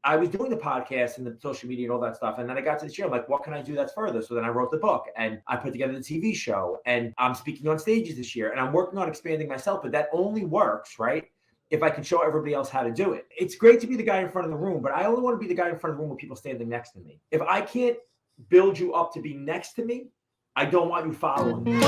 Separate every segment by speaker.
Speaker 1: I was doing the podcast and the social media and all that stuff. And then I got to this year, I'm like, what can I do that's further? So then I wrote the book and I put together the TV show and I'm speaking on stages this year and I'm working on expanding myself, but that only works, right, if I can show everybody else how to do it. It's great to be the guy in front of the room, but I only want to be the guy in front of the room with people standing next to me. If I can't build you up to be next to me, I don't want you following me.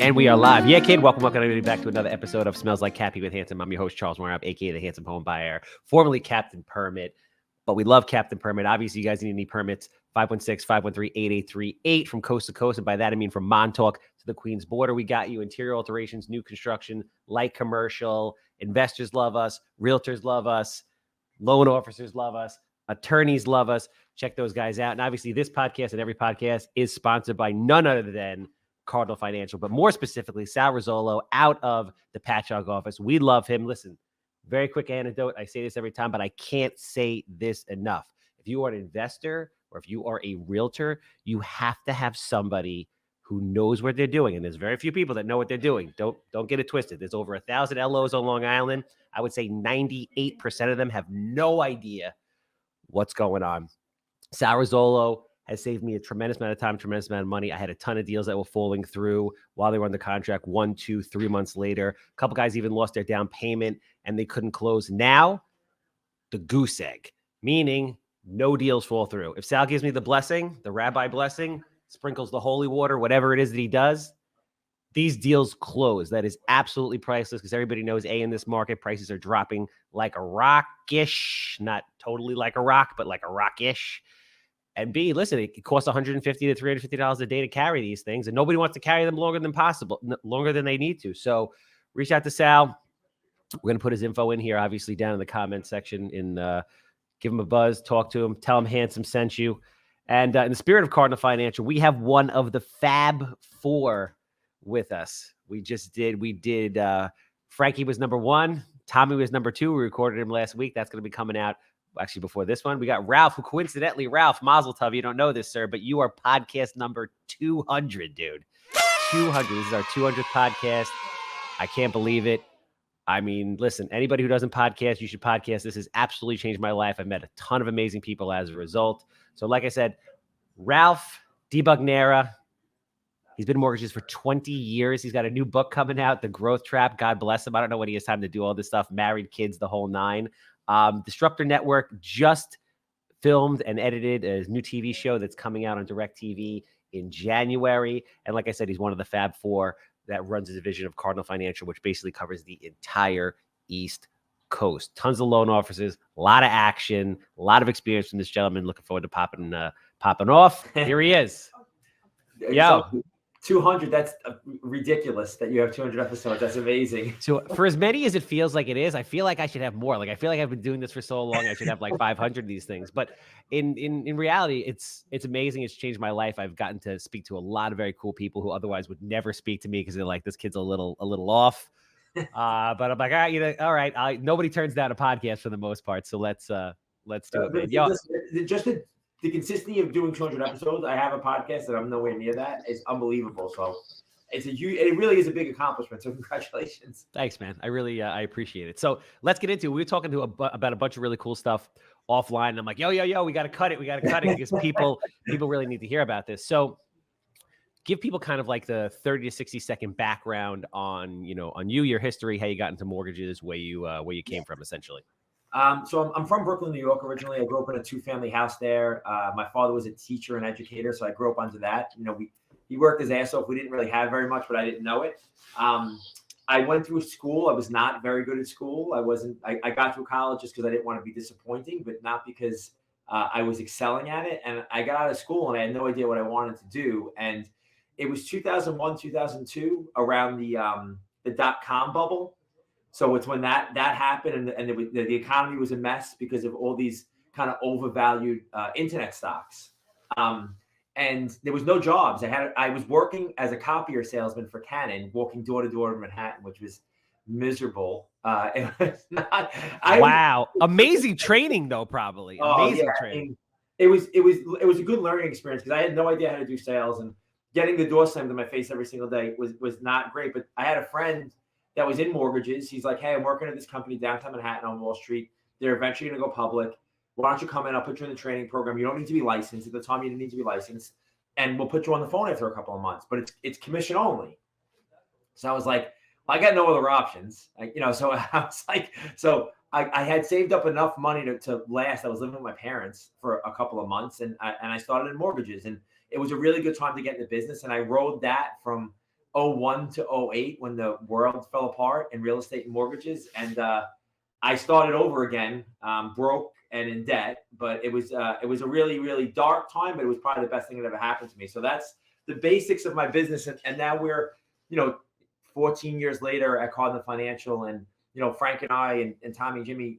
Speaker 2: And we are live. Yeah, kid. Welcome everybody back to another episode of Smells Like Cappy with Handsome. I'm your host, Charles Weinraub, aka the Handsome Home Buyer, formerly Captain Permit. But we love Captain Permit. Obviously, you guys need any permits. 516-513-8838 from coast to coast. And by that, I mean from Montauk to the Queens border. We got you interior alterations, new construction, light commercial. Investors love us. Realtors love us. Loan officers love us. Attorneys love us. Check those guys out. And obviously, this podcast and every podcast is sponsored by none other than Cardinal Financial, but more specifically, Sal Rizzolo out of the Patchogue office. We love him. Listen, very quick anecdote. I say this every time, but I can't say this enough. If you are an investor or if you are a realtor, you have to have somebody who knows what they're doing. And there's very few people that know what they're doing. Don't get it twisted. There's over 1,000 LOs on Long Island. I would say 98% of them have no idea what's going on. Sal Rizzolo has saved me a tremendous amount of time, tremendous amount of money. I had a ton of deals that were falling through while they were under contract 1, 2, 3 months later. A couple guys even lost their down payment and they couldn't close. Now, the goose egg, meaning no deals fall through. If Sal gives me the blessing, the rabbi blessing, sprinkles the holy water, whatever it is that he does, these deals close. That is absolutely priceless because everybody knows, A, in this market, prices are dropping like a rockish, not totally like a rock, but like a rockish. And B, listen, it costs $150 to $350 a day to carry these things, and nobody wants to carry them longer than they need to. So reach out to Sal. We're going to put his info in here, obviously, down in the comment section. Give him a buzz, talk to him, tell him Handsome sent you. And in the spirit of Cardinal Financial, we have one of the Fab Four with us. We did Frankie was number 1. Tommy was number 2. We recorded him last week. That's going to be coming out actually before this one. We got Ralph, who coincidentally, Ralph, Mazel Tov, you don't know this, sir, but you are podcast number 200, dude. 200. This is our 200th podcast. I can't believe it. I mean, listen, anybody who doesn't podcast, you should podcast. This has absolutely changed my life. I've met a ton of amazing people as a result. So like I said, Ralph DiBugnara, he's been in mortgages for 20 years. He's got a new book coming out, The Growth Trap. God bless him. I don't know when he has time to do all this stuff. Married, kids, the whole nine. Disruptor Network just filmed and edited a new TV show that's coming out on DirecTV in January. And like I said, he's one of the Fab Four that runs a division of Cardinal Financial, which basically covers the entire East Coast. Tons of loan officers, a lot of action, a lot of experience from this gentleman. Looking forward to popping off. Here he is. Yo.
Speaker 1: 200, that's ridiculous that you have 200 episodes. That's amazing.
Speaker 2: So for as many as it feels like it is, I feel like I should have more. Like I feel like I've been doing this for so long, I should have like 500 of these things. But in reality, it's amazing. It's changed my life. I've gotten to speak to a lot of very cool people who otherwise would never speak to me because they're like, this kid's a little off. But I'm like, all right. Nobody turns down a podcast for the most part. So let's do it. Yo,
Speaker 1: just the consistency of doing 200 episodes. I have a podcast that I'm nowhere near that. It's unbelievable. So it really is a big accomplishment. So congratulations.
Speaker 2: Thanks, man. I really, I appreciate it. So let's get into it. We were talking to about a bunch of really cool stuff offline. And I'm like, yo, we got to cut it. We got to cut it because people really need to hear about this. So give people kind of like the 30 to 60 second background on you, your history, how you got into mortgages, where you came from essentially.
Speaker 1: So I'm from Brooklyn, New York originally. I grew up in a 2-family house there. My father was a teacher and educator, so I grew up under that. He worked his ass off. We didn't really have very much, but I didn't know it. I went through school. I was not very good at school. I got through college just because I didn't want to be disappointing, but not because I was excelling at it. And I got out of school and I had no idea what I wanted to do. And it was 2001, 2002, around the dot-com bubble. So it's when that happened and the economy was a mess because of all these kind of overvalued internet stocks. And there was no jobs. I was working as a copier salesman for Canon, walking door to door in Manhattan, which was miserable. It was not.
Speaker 2: Wow, amazing training though, probably. Amazing training.
Speaker 1: It was a good learning experience because I had no idea how to do sales, and getting the door slammed in my face every single day was not great. But I had a friend that was in mortgages. He's like, hey, I'm working at this company downtown Manhattan on Wall Street. They're eventually going to go public. Why don't you come in? I'll put you in the training program. You don't need to be licensed. At the time, you didn't need to be licensed. And we'll put you on the phone after a couple of months. But it's commission only. So I was like, I got no other options. So I was like, I had saved up enough money to last. I was living with my parents for a couple of months, and I started in mortgages. And it was a really good time to get into business. And I rode that from 01 to 08 when the world fell apart in real estate and mortgages. And I started over again, broke and in debt. But it was a really, really dark time, but it was probably the best thing that ever happened to me. So that's the basics of my business. And now we're, 14 years later at Cardinal Financial, and Frank and I and Tommy and Jimmy,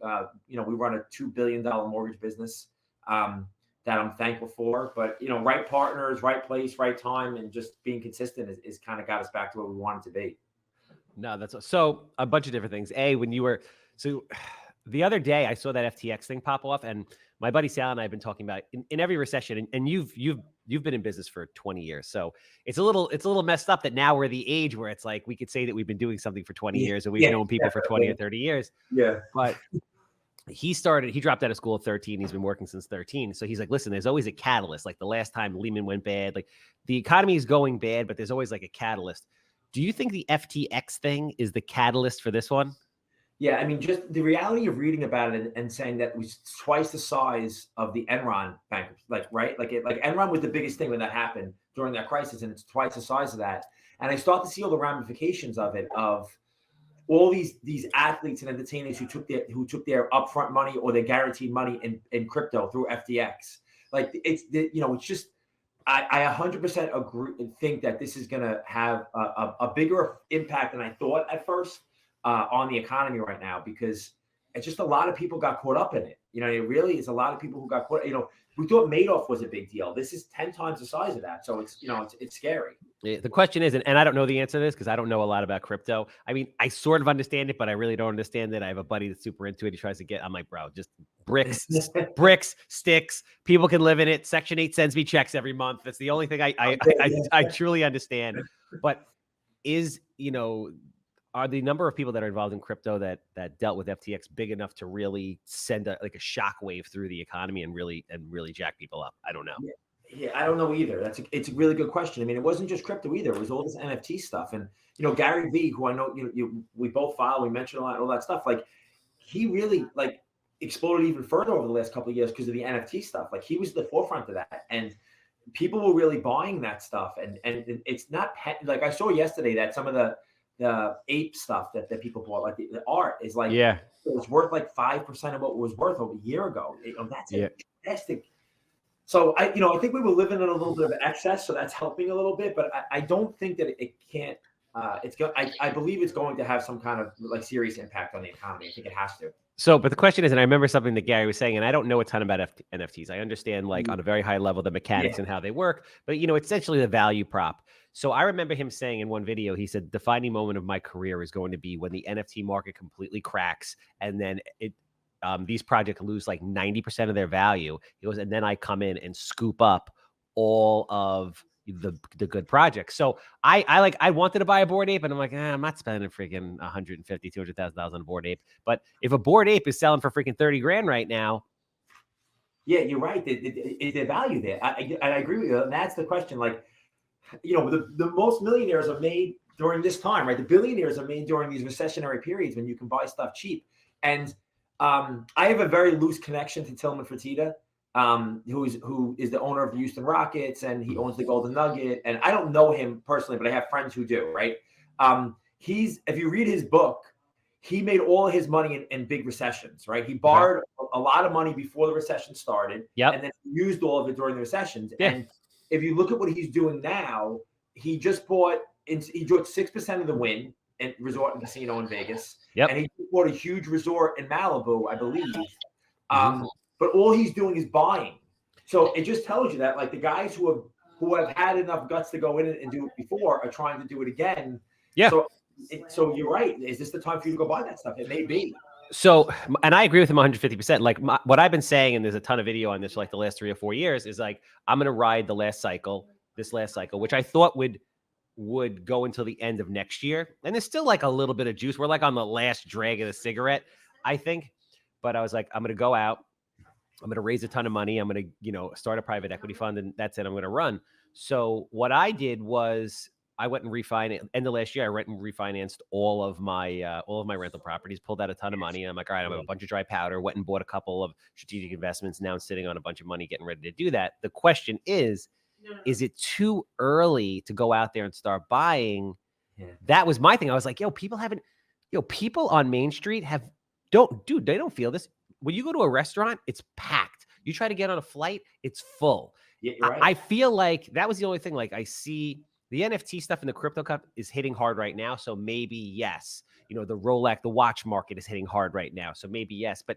Speaker 1: we run a $2 billion mortgage business that I'm thankful for. But right partners, right place, right time, and just being consistent is kind of got us back to where we wanted to be.
Speaker 2: No, that's so a bunch of different things. The other day I saw that FTX thing pop off, and my buddy Sal and I have been talking about in every recession, and you've been in business for 20 years. So it's a little messed up that now we're the age where it's like we could say that we've been doing something for 20 years and we've known people for 20 or 30 years.
Speaker 1: Yeah.
Speaker 2: But he dropped out of school at 13. He's been working since 13. So he's like, listen, there's always a catalyst. Like the last time Lehman went bad, like the economy is going bad, but there's always like a catalyst. Do you think the FTX thing is the catalyst for this one?
Speaker 1: Yeah, I mean, just the reality of reading about it and saying that it was twice the size of the Enron bankruptcy, right? Like Enron was the biggest thing when that happened during that crisis, and it's twice the size of that. And I start to see all the ramifications of it, of all these athletes and entertainers who took their upfront money or their guaranteed money in crypto through FTX. Like it's just I 100% agree and think that this is going to have a bigger impact than I thought at first. On the economy right now, because it's just a lot of people got caught up in it. It really is a lot of people who got caught. We thought Madoff was a big deal. This is 10 times the size of that. So it's scary.
Speaker 2: The question is, and I don't know the answer to this because I don't know a lot about crypto. I mean, I sort of understand it, but I really don't understand it. I have a buddy that's super into it. He tries to I'm like, bro, just bricks, sticks. People can live in it. Section 8 sends me checks every month. That's the only thing I truly understand. But are the number of people that are involved in crypto that dealt with FTX big enough to really send a shockwave through the economy and really jack people up? I don't know.
Speaker 1: Yeah, I don't know either. It's a really good question. I mean, it wasn't just crypto either. It was all this NFT stuff. And Gary Vee, who I know we both follow, we mentioned a lot, all that stuff. Like he really exploded even further over the last couple of years because of the NFT stuff. Like he was the forefront of that, and people were really buying that stuff. And it's not like I saw yesterday that some of the ape stuff that people bought, like the art is like, it was worth like 5% of what it was worth over a year ago. That's fantastic. So I think we were living in a little bit of excess, so that's helping a little bit, but I don't think that it can't, I believe it's going to have some kind of serious impact on the economy. I think it has to.
Speaker 2: So, but the question is, and I remember something that Gary was saying, and I don't know a ton about NFTs. I understand on a very high level, the mechanics and how they work, but essentially the value prop. So I remember him saying in one video, he said, defining moment of my career is going to be when the NFT market completely cracks. And then these projects lose like 90% of their value. He goes, and then I come in and scoop up all of the good projects. So I wanted to buy a Bored Ape, and I'm like, I'm not spending freaking $150,000, $200,000 on a Bored Ape. But if a Bored Ape is selling for freaking 30 grand right now.
Speaker 1: Yeah, you're right. Is there value there? I agree with you. And that's the question. The most millionaires are made during this time, right? The billionaires are made during these recessionary periods when you can buy stuff cheap. And I have a very loose connection to Tillman Fertitta, who is the owner of the Houston Rockets, and he owns the Golden Nugget. And I don't know him personally, but I have friends who do, right? If you read his book, he made all his money in big recessions, right? He borrowed a lot of money before the recession started, and then used all of it during the recessions. Yeah. And if you look at what he's doing now, he just bought 6% of the Wynn and resort and casino in Vegas. Yep. And he bought a huge resort in Malibu, I believe. But all he's doing is buying. So it just tells you that the guys who have had enough guts to go in and do it before are trying to do it again. Yeah. So you're right. Is this the time for you to go buy that stuff? It may be.
Speaker 2: So, and I agree with him 150%. What I've been saying, and there's a ton of video on this for the last 3 or 4 years, is I'm going to ride this last cycle, which I thought would would go until the end of next year. And there's still like a little bit of juice. We're like on the last drag of the cigarette, I think. But I was like, I'm going to go out. I'm going to raise a ton of money. I'm going to, start a private equity fund, and that's it. I'm going to run. So what I did was I went and refinanced. End of last year, I went and refinanced all of my rental properties, pulled out a ton of money. And I'm like, all right, I have a bunch of dry powder. Went and bought a couple of strategic investments. Now I'm sitting on a bunch of money, getting ready to do that. The question is it too early to go out there and start buying?
Speaker 1: Yeah.
Speaker 2: That was my thing. I was like, people on Main Street they don't feel this. When you go to a restaurant, it's packed. You try to get on a flight, it's full.
Speaker 1: Yeah, you're right.
Speaker 2: I feel like that was the only thing. Like, I see the NFT stuff in the crypto cup is hitting hard right now. So maybe yes, the Rolex, the watch market is hitting hard right now. So maybe yes, but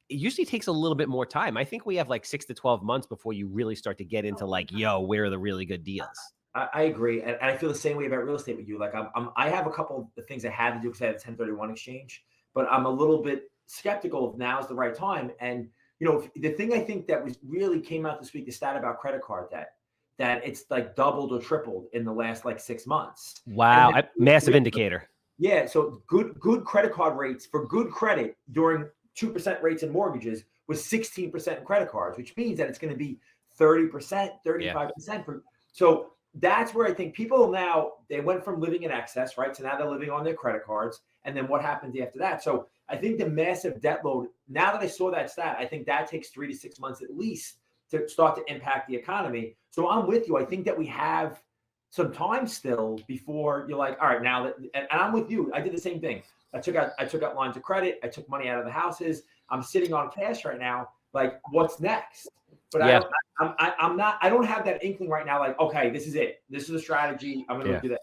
Speaker 2: it usually takes a little bit more time. I think we have like 6 to 12 months before you really start to get into like, where are the really good deals?
Speaker 1: I agree. And I feel the same way about real estate with you. Like I have a couple of things I had to do because I had a 1031 exchange, but I'm a little bit skeptical if now is the right time. And, the thing I think that really came out this week, the stat about credit card debt, that it's like doubled or tripled in the last like 6 months.
Speaker 2: Wow. Massive indicator.
Speaker 1: Yeah. So good credit card rates for good credit during 2% rates in mortgages was 16% in credit cards, which means that it's going to be 30%, 35%. So that's where I think people now, they went from living in excess, right? So now they're living on their credit cards. And then what happens after that? So I think the massive debt load, now that I saw that stat, I think that takes 3 to 6 months at least to start to impact the economy. So I'm with you. I think that we have some time still before you're like, all right, now that, and I'm with you. I did the same thing. I took out lines of credit. I took money out of the houses. I'm sitting on cash right now. Like, what's next? But
Speaker 2: yeah.
Speaker 1: I don't have that inkling right now. Like, okay, this is it. This is the strategy. I'm going to do this.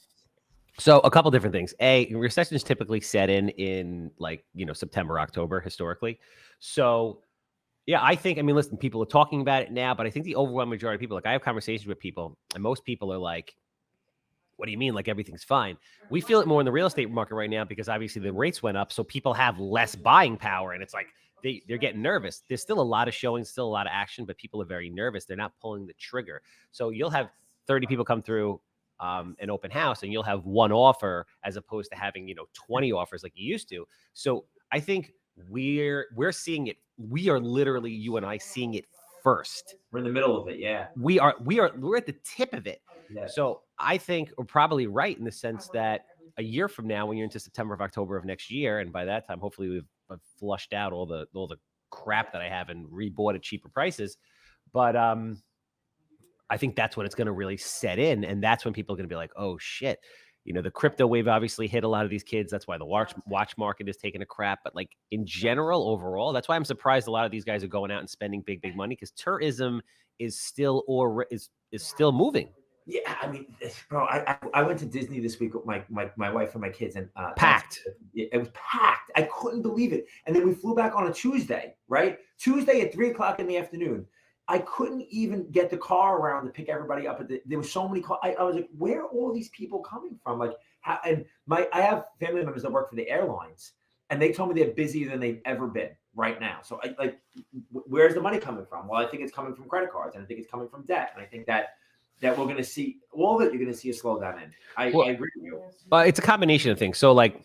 Speaker 2: So a couple different things. Recessions typically set in like, September, October historically. So yeah, I think, listen, people are talking about it now, but I think the overwhelming majority of people, like I have conversations with people and most people are like, what do you mean? Like everything's fine. We feel it more in the real estate market right now because obviously the rates went up. So people have less buying power and it's like, they're getting nervous. There's still a lot of showings, still a lot of action, but people are very nervous. They're not pulling the trigger. So you'll have 30 people come through an open house and you'll have one offer as opposed to having, 20 offers like you used to. So I think we're seeing it. We are literally, you and I, seeing it first.
Speaker 1: We're in the middle of it. Yeah.
Speaker 2: We're at the tip of it.
Speaker 1: Yeah.
Speaker 2: So I think we're probably right in the sense that a year from now, when you're into September of October of next year, and by that time, hopefully we've flushed out all the crap that I have and rebought at cheaper prices. But I think that's when it's going to really set in. And that's when people are going to be like, oh shit, the crypto wave obviously hit a lot of these kids. That's why the watch market is taking a crap. But like in general, overall, that's why I'm surprised a lot of these guys are going out and spending big money because tourism is still still moving.
Speaker 1: Yeah, bro, I went to Disney this week with my wife and my kids, and
Speaker 2: packed.
Speaker 1: It was packed. I couldn't believe it. And then we flew back on a Tuesday, right? Tuesday at 3:00 in the afternoon. I couldn't even get the car around to pick everybody up. There were so many cars. I was like, where are all these people coming from? Like, how? And I have family members that work for the airlines, and they told me they're busier than they've ever been right now. So where's the money coming from? Well, I think it's coming from credit cards, and I think it's coming from debt, and I think that we're going to see all of it. You're going to see a slowdown in. I agree with you.
Speaker 2: It's a combination of things. So like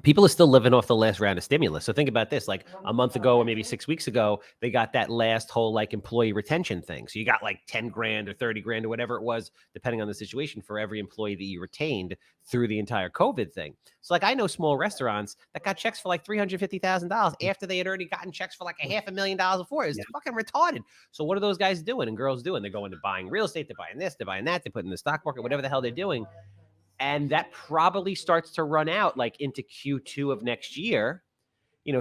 Speaker 2: people are still living off the last round of stimulus. So think about this, like a month ago or maybe 6 weeks ago, they got that last whole like employee retention thing. So you got like 10 grand or 30 grand or whatever it was, depending on the situation for every employee that you retained through the entire COVID thing. So like I know small restaurants that got checks for like $350,000 after they had already gotten checks for like $500,000 before. It's fucking retarded. So what are those guys doing and girls doing? They're going to buying real estate, they're buying this, they're buying that, they're putting in the stock market, whatever the hell they're doing. And that probably starts to run out like into Q2 of next year.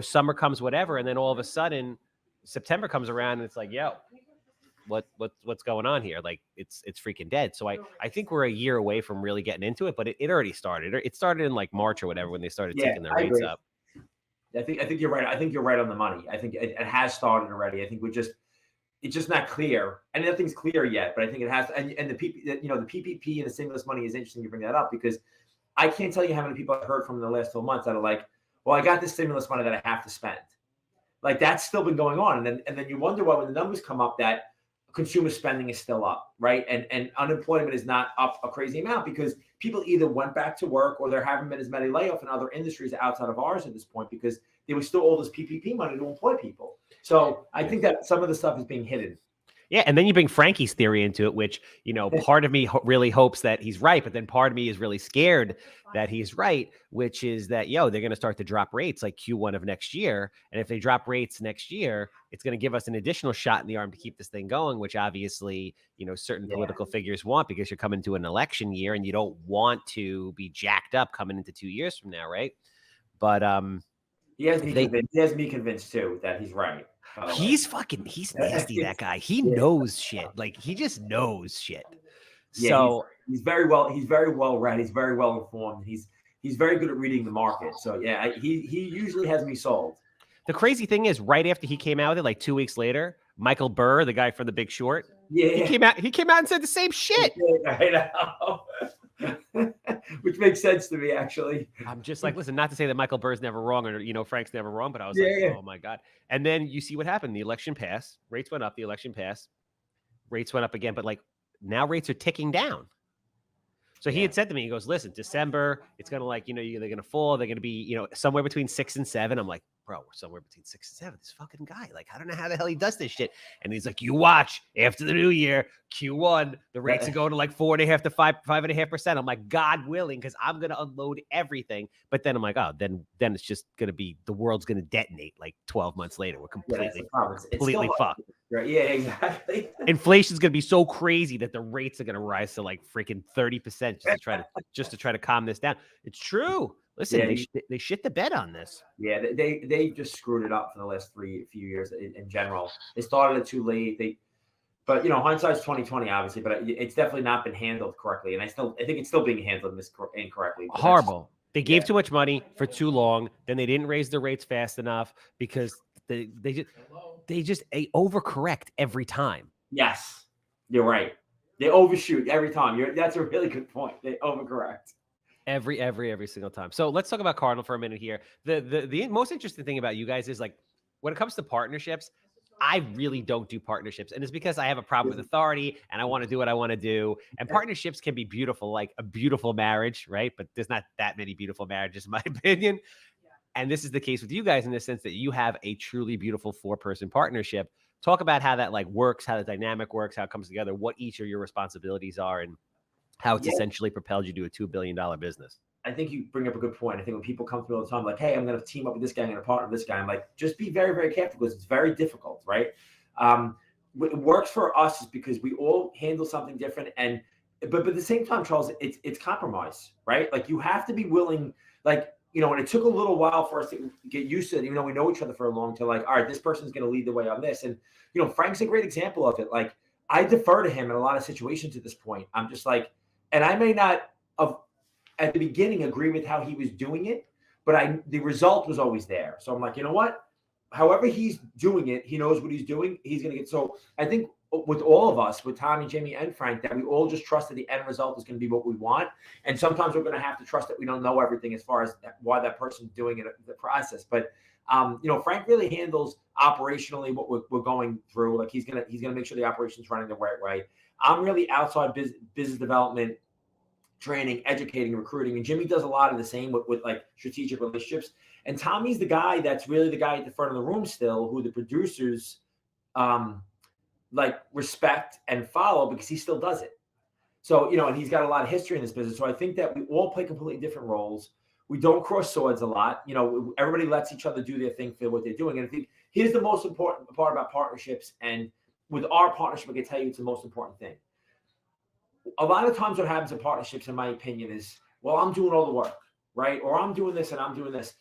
Speaker 2: Summer comes, whatever. And then all of a sudden September comes around and it's like, yo, what's going on here? Like it's freaking dead. So I think we're a year away from really getting into it, but it already started. It started in like March or whatever when they started taking the rates up.
Speaker 1: I think you're right. I think you're right on the money. I think it has started already. I think it's just not clear, and nothing's clear yet. But I think it has. And the PPP and the stimulus money is interesting you bring that up because I can't tell you how many people I've heard from in the last 12 months that are like, "Well, I got this stimulus money that I have to spend." Like that's still been going on, and then you wonder why when the numbers come up that consumer spending is still up, right? And unemployment is not up a crazy amount because people either went back to work or there haven't been as many layoffs in other industries outside of ours at this point because there was still all this PPP money to employ people. So I think that some of the stuff is being hidden.
Speaker 2: Yeah, and then you bring Frankie's theory into it, which, part of me really hopes that he's right, but then part of me is really scared that he's right, which is that, they're going to start to drop rates like Q1 of next year. And if they drop rates next year, it's going to give us an additional shot in the arm to keep this thing going, which obviously, certain political figures want because you're coming to an election year and you don't want to be jacked up coming into 2 years from now, right? But
Speaker 1: he has me convinced too that he's right.
Speaker 2: He's nasty, that guy. He knows shit. Like, he just knows shit.
Speaker 1: Yeah, so he's very well read. He's very well informed. He's very good at reading the market. So yeah, he usually has me sold.
Speaker 2: The crazy thing is, right after he came out with it, like 2 weeks later, Michael Burr, the guy from The Big Short, he came out and said the same shit.
Speaker 1: I know. Which makes sense to me, actually.
Speaker 2: I'm just like, listen, not to say that Michael Burr's never wrong or, Frank's never wrong, but I was oh my God. And then you see what happened. The election passed, rates went up, the election passed, rates went up again, but like now rates are ticking down. So he had said to me, he goes, listen, December, it's going to they're going to fall. They're going to be, somewhere between 6 and 7. I'm like, bro, we're somewhere between 6 and 7. This fucking guy, like, I don't know how the hell he does this shit. And he's like, you watch after the new year, Q1, the rates are going to like 4.5 to 5.5%. I'm like, God willing, because I'm going to unload everything. But then I'm like, oh, then it's just going to be, the world's going to detonate like 12 months later. We're completely fucked.
Speaker 1: Right. Yeah, exactly.
Speaker 2: Inflation's going to be so crazy that the rates are going to rise to like freaking 30% just to try to calm this down. It's true. Listen, they shit the bed on this.
Speaker 1: Yeah, they just screwed it up for the last few years in general. They started it too late. But hindsight's 2020, obviously. But it's definitely not been handled correctly, and I think it's still being handled incorrectly.
Speaker 2: Horrible. They gave too much money for too long. Then they didn't raise the rates fast enough because they just overcorrect every time.
Speaker 1: Yes, you're right. They overshoot every time. That's a really good point. They overcorrect.
Speaker 2: Every single time. So let's talk about Cardinal for a minute here. The most interesting thing about you guys is, like, when it comes to partnerships, I really don't do partnerships. And it's because I have a problem with authority and I want to do what I want to do. And partnerships can be beautiful, like a beautiful marriage, right? But there's not that many beautiful marriages, in my opinion. And this is the case with you guys in the sense that you have a truly beautiful 4-person partnership. Talk about how that works, how the dynamic works, how it comes together, what each of your responsibilities are, and how it's essentially propelled you to a $2 billion business.
Speaker 1: I think you bring up a good point. I think when people come to me all the time, like, hey, I'm going to team up with this guy, I'm going to partner with this guy. I'm like, just be very, very careful because it's very difficult, right? What works for us is because we all handle something different. But at the same time, Charles, it's compromise, right? Like, you have to be willing, like, and it took a little while for us to get used to it, even though we know each other for a long time, like, all right, this person's going to lead the way on this. And, Frank's a great example of it. Like, I defer to him in a lot of situations at this point. I'm just like, and I may not have at the beginning agree with how he was doing it, but the result was always there. So I'm like, you know what? However he's doing it, he knows what he's doing. He's going to get. So I think with all of us, with Tommy, Jamie, and Frank, that we all just trust that the end result is going to be what we want. And sometimes we're going to have to trust that we don't know everything as far as why that person's doing it, the process. But Frank really handles operationally what we're going through. Like, he's gonna make sure the operation's running the right way. I'm really outside business development, training, educating, recruiting, and Jimmy does a lot of the same with like strategic relationships. And Tommy's the guy that's really the guy at the front of the room still, who the producers respect and follow because he still does it. So, and he's got a lot of history in this business. So I think that we all play completely different roles. We don't cross swords a lot. Everybody lets each other do their thing for what they're doing. And I think here's the most important part about partnerships. And with our partnership, I can tell you it's the most important thing. A lot of times what happens in partnerships, in my opinion, is, well, I'm doing all the work, right? Or I'm doing this and I'm doing this.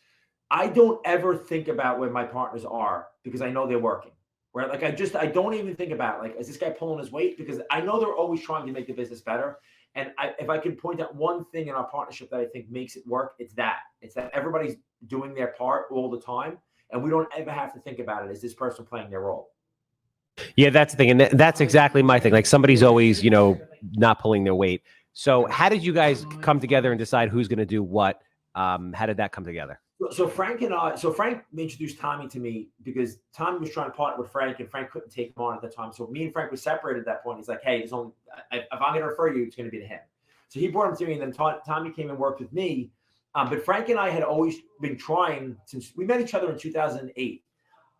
Speaker 1: I don't ever think about where my partners are because I know they're working, right? Like, I don't even think about, like, is this guy pulling his weight? Because I know they're always trying to make the business better. And if I can point out one thing in our partnership that I think makes it work, it's that everybody's doing their part all the time. And we don't ever have to think about it. Is this person playing their role?
Speaker 2: Yeah, that's the thing. And that's exactly my thing. Like, somebody's always, not pulling their weight. So how did you guys come together and decide who's going to do what? How did that come together?
Speaker 1: So Frank introduced Tommy to me because Tommy was trying to partner with Frank, and Frank couldn't take him on at the time. So me and Frank were separated at that point. He's like, "Hey, there's only if I'm going to refer you, it's going to be to him." So he brought him to me, and then Tommy came and worked with me. But Frank and I had always been trying since we met each other in 2008,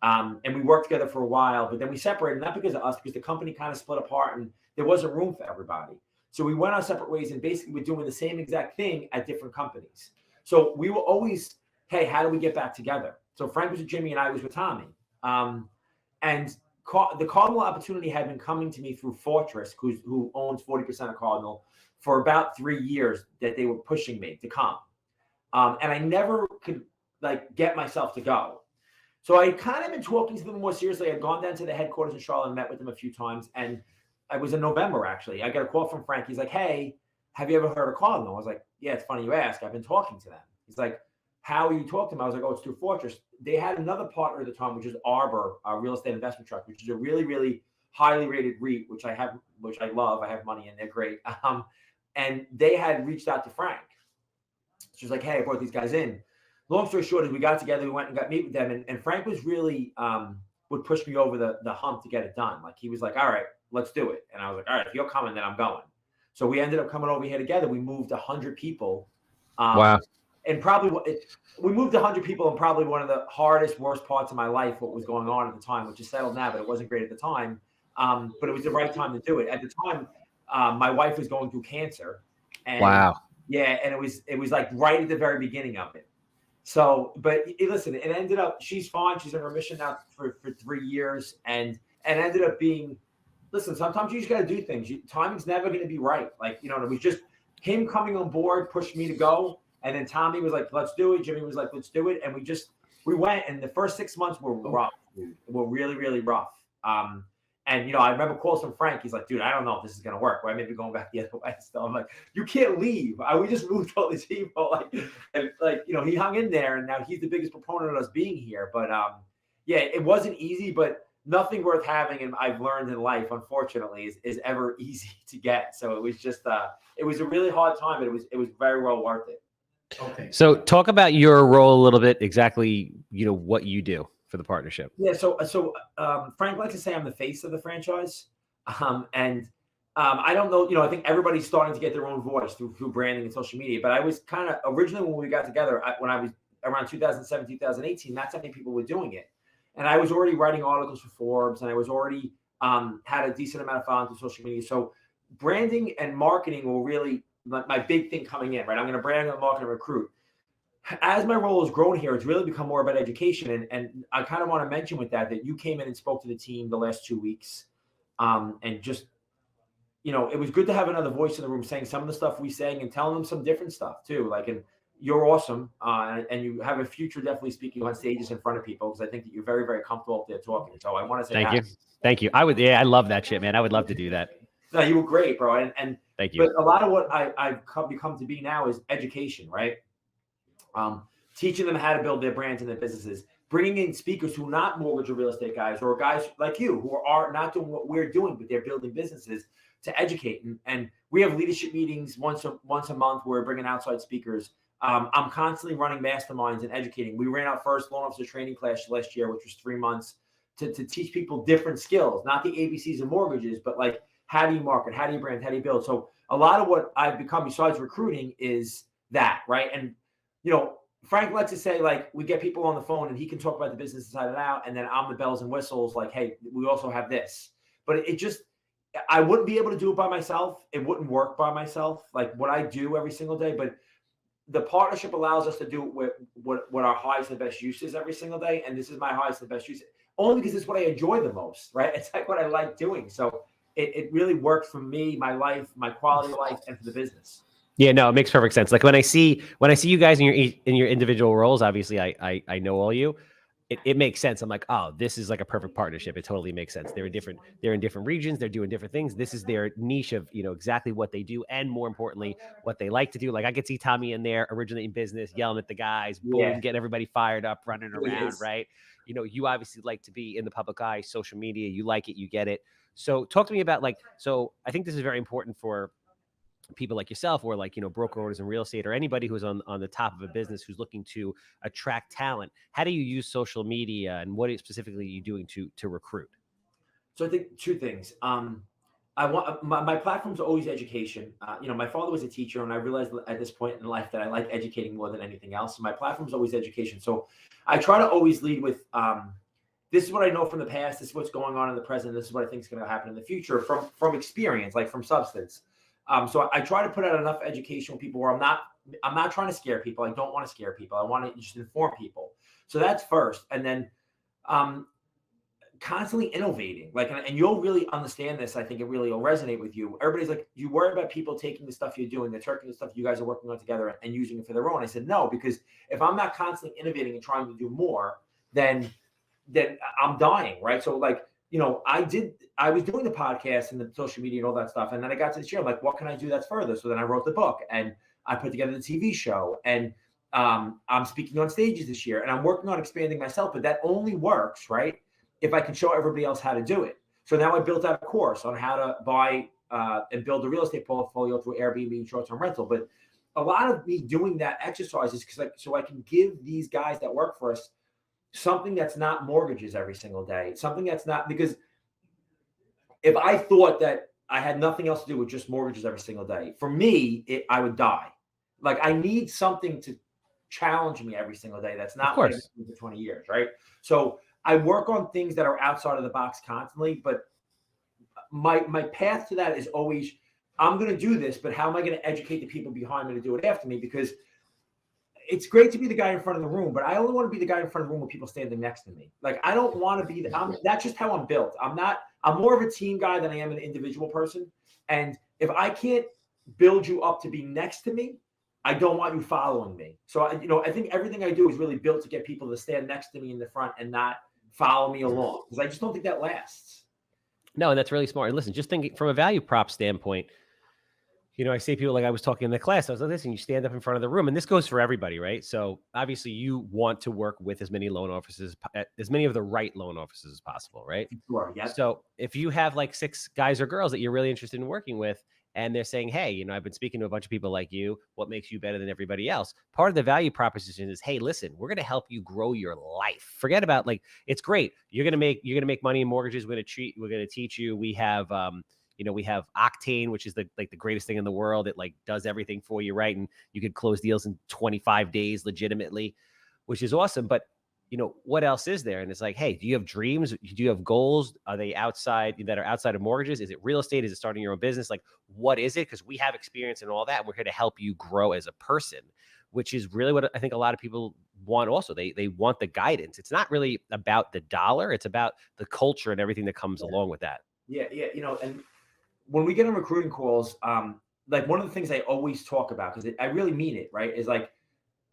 Speaker 1: and we worked together for a while. But then we separated, not because of us, because the company kind of split apart, and there wasn't room for everybody. So we went our separate ways, and basically we're doing the same exact thing at different companies. So we were always, hey, how do we get back together? So Frank was with Jimmy and I was with Tommy. And the Cardinal opportunity had been coming to me through Fortress, who owns 40% of Cardinal, for about 3 years that they were pushing me to come. And I never could get myself to go. So I kind of been talking to them more seriously. I'd gone down to the headquarters in Charlotte and met with them a few times. And it was in November, actually. I got a call from Frank. He's like, "Hey, have you ever heard of Cardinal?" I was like, "Yeah, it's funny you ask. I've been talking to them." He's like, "How are you talking to them?" I was like, "Oh, it's through Fortress." They had another partner at the time, which is Arbor, our real estate investment trust, which is a really, really highly rated REIT, which I love. I have money in. They're great. And they had reached out to Frank. She was like, "Hey, I brought these guys in." Long story short is we got together, we went and got meet with them. And Frank was really would push me over the hump to get it done. Like he was like, "All right, let's do it." And I was like, "All right, if you're coming, then I'm going." So we ended up coming over here together. We moved 100 people.
Speaker 2: Wow.
Speaker 1: And we moved 100 people in probably one of the hardest, worst parts of my life, what was going on at the time, which is settled now, but it wasn't great at the time. But it was the right time to do it. At the time, my wife was going through cancer. And
Speaker 2: Wow.
Speaker 1: yeah, and it was like right at the very beginning of it. So, but listen, it ended up, she's fine. She's in remission now for 3 years, and ended up being, listen, sometimes you just got to do things. Timing's never going to be right. Like, it was just him coming on board, pushed me to go. And then Tommy was like, "Let's do it." Jimmy was like, "Let's do it." And we went, and the first 6 months were rough, dude. Were really, really rough. And I remember calls from Frank. He's like, "Dude, I don't know if this is gonna work. Right? Maybe going back the other way." Still, I'm like, "You can't leave. We just moved all these people." He hung in there, and now he's the biggest proponent of us being here. But yeah, it wasn't easy, but nothing worth having, and I've learned in life, unfortunately, is ever easy to get. So it was just it was a really hard time, but it was very well worth it.
Speaker 3: Okay.
Speaker 2: So talk about your role a little bit, exactly, what you do for the partnership.
Speaker 1: Yeah. So Frank likes to say I'm the face of the franchise. And I don't know, I think everybody's starting to get their own voice through branding and social media. But I was kind of originally when we got together, when I was around 2007, 2018, that's how many people were doing it. And I was already writing articles for Forbes, and I was already had a decent amount of following through social media. So branding and marketing will really my big thing coming in, right? I'm going to brand and market and recruit. As my role has grown here, it's really become more about education. And I kind of want to mention with that you came in and spoke to the team the last 2 weeks. And just, it was good to have another voice in the room saying some of the stuff we sang and telling them some different stuff too. And you're awesome. And you have a future definitely speaking on stages in front of people, because I think that you're very, very comfortable up there talking. So I want to say
Speaker 2: Thank you. I love that shit, man. I would love to do that.
Speaker 1: No, you were great, bro. And
Speaker 2: thank you.
Speaker 1: But a lot of what I've become to be now is education, right? Teaching them how to build their brands and their businesses, bringing in speakers who are not mortgage or real estate guys, or guys like you who are not doing what we're doing, but they're building businesses, to educate. And we have leadership meetings once a month where we're bringing outside speakers. I'm constantly running masterminds and educating. We ran our first loan officer training class last year, which was 3 months, to teach people different skills, not the ABCs of mortgages, but how do you market? How do you brand? How do you build? So a lot of what I've become besides recruiting is that, right? And, Frank likes to say, we get people on the phone and he can talk about the business inside and out. And then I'm the bells and whistles, hey, we also have this. But I wouldn't be able to do it by myself. It wouldn't work by myself, what I do every single day. But the partnership allows us to do it with what our highest and best use is every single day. And this is my highest and best use, only because it's what I enjoy the most, right? It's what I like doing. So it really works for me, my life, my quality of life, and for the business.
Speaker 2: Yeah, no, it makes perfect sense. When I see you guys in your individual roles, obviously I know all you. It makes sense. I'm like, oh, this is a perfect partnership. It totally makes sense. They're in different regions. They're doing different things. This is their niche of, exactly what they do. And more importantly, what they like to do. I could see Tommy in there originating business, yelling at the guys, boom, getting everybody fired up, running around, right? You obviously like to be in the public eye, social media. You like it, you get it. So talk to me about so I think this is very important for people like yourself, or like, broker owners in real estate, or anybody who's on the top of a business who's looking to attract talent, how do you use social media, and what specifically are you doing to recruit?
Speaker 1: So I think two things. I want my platform's always education. My father was a teacher, and I realized at this point in life that I like educating more than anything else. So my platform's always education. So I try to always lead with, this is what I know from the past. This is what's going on in the present. This is what I think is going to happen in the future from experience, like from substance. So I try to put out enough education with people where I'm not trying to scare people. I don't want to scare people. I want to just inform people. So that's first, and then constantly innovating. Like, and you'll really understand this. I think it really will resonate with you. Everybody's like, you worry about people taking the stuff you're doing, they're taking the stuff you guys are working on together and using it for their own. I said no, because if I'm not constantly innovating and trying to do more, then I'm dying, right? So like, I was doing the podcast and the social media and all that stuff. And then I got to this year, I'm like, what can I do that's further? So then I wrote the book, and I put together the TV show, and I'm speaking on stages this year, and I'm working on expanding myself, but that only works, right, if I can show everybody else how to do it. So now I built out a course on how to buy and build a real estate portfolio through Airbnb and short-term rental. But a lot of me doing that exercise is so I can give these guys that work for us something that's not mortgages every single day, something that's not, because if I thought that I had nothing else to do with just mortgages every single day, for me, I would die. Like, I need something to challenge me every single day. That's not what I've been doing for 20 years, right? So I work on things that are outside of the box constantly, but my path to that is always, I'm going to do this, but how am I going to educate the people behind me to do it after me? Because it's great to be the guy in front of the room, but I only want to be the guy in front of the room with people standing next to me. Like, I don't want to be that's just how I'm built. I'm more of a team guy than I am an individual person. And if I can't build you up to be next to me, I don't want you following me. So, I think everything I do is really built to get people to stand next to me in the front and not follow me along, because I just don't think that lasts.
Speaker 2: No, and that's really smart. And listen, just thinking from a value prop standpoint, I say people, like I was talking in the class, I was like, listen, you stand up in front of the room, and this goes for everybody, right? So obviously you want to work with as many loan officers, as many of the right loan officers as possible, right?
Speaker 1: Sure, yeah.
Speaker 2: So if you have like 6 guys or girls that you're really interested in working with, and they're saying, hey, I've been speaking to a bunch of people like you, what makes you better than everybody else? Part of the value proposition is, hey, listen, we're going to help you grow your life. Forget about, like, it's great. You're going to make money in mortgages. We're going to teach you. We have, we have Octane, which is the greatest thing in the world. It like does everything for you, right? And you could close deals in 25 days legitimately, which is awesome. But what else is there? And it's like, hey, do you have dreams? Do you have goals? Are they outside of mortgages? Is it real estate? Is it starting your own business? Like, what is it? Because we have experience in all that, and we're here to help you grow as a person, which is really what I think a lot of people want. Also, they want the guidance. It's not really about the dollar. It's about the culture and everything that comes along with that.
Speaker 1: Yeah. And when we get on recruiting calls, like, one of the things I always talk about, because I really mean it, right, is like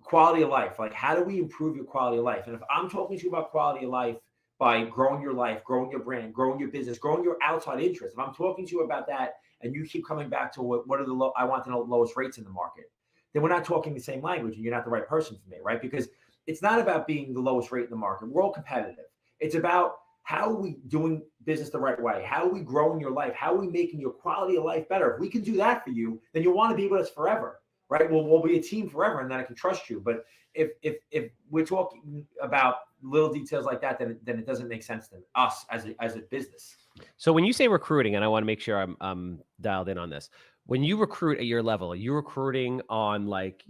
Speaker 1: quality of life. Like, how do we improve your quality of life? And if I'm talking to you about quality of life by growing your life, growing your brand, growing your business, growing your outside interests, if I'm talking to you about that and you keep coming back to what are I want to know the lowest rates in the market, then we're not talking the same language, and you're not the right person for me, right? Because it's not about being the lowest rate in the market. We're all competitive. It's about, how are we doing business the right way? How are we growing your life? How are we making your quality of life better? If we can do that for you, then you'll want to be with us forever, right? We'll be a team forever, and then I can trust you. But if we're talking about little details like that, then it doesn't make sense to us as a business.
Speaker 2: So when you say recruiting, and I want to make sure I'm dialed in on this, when you recruit at your level, are you recruiting on like,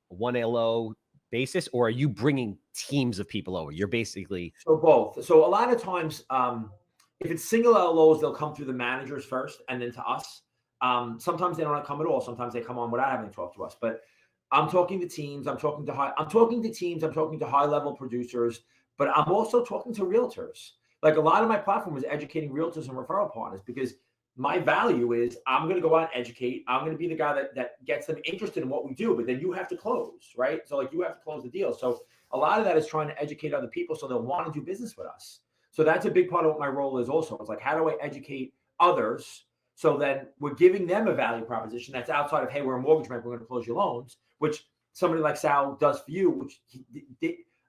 Speaker 2: one LO basis, or are you bringing teams of people over? You're basically...
Speaker 1: So both. So a lot of times, if it's single LOs, they'll come through the managers first and then to us. Sometimes they don't come at all. Sometimes they come on without having to talk to us. But I'm talking to teams. I'm talking to high level producers. But I'm also talking to realtors. Like, a lot of my platform is educating realtors and referral partners, because my value is, I'm going to go out and educate. I'm going to be the guy that gets them interested in what we do, but then you have to close, right? So like, you have to close the deal. So a lot of that is trying to educate other people so they'll want to do business with us. So that's a big part of what my role is also. It's like, how do I educate others so then we're giving them a value proposition that's outside of, hey, we're a mortgage bank, we're going to close your loans, which somebody like Sal does for you, which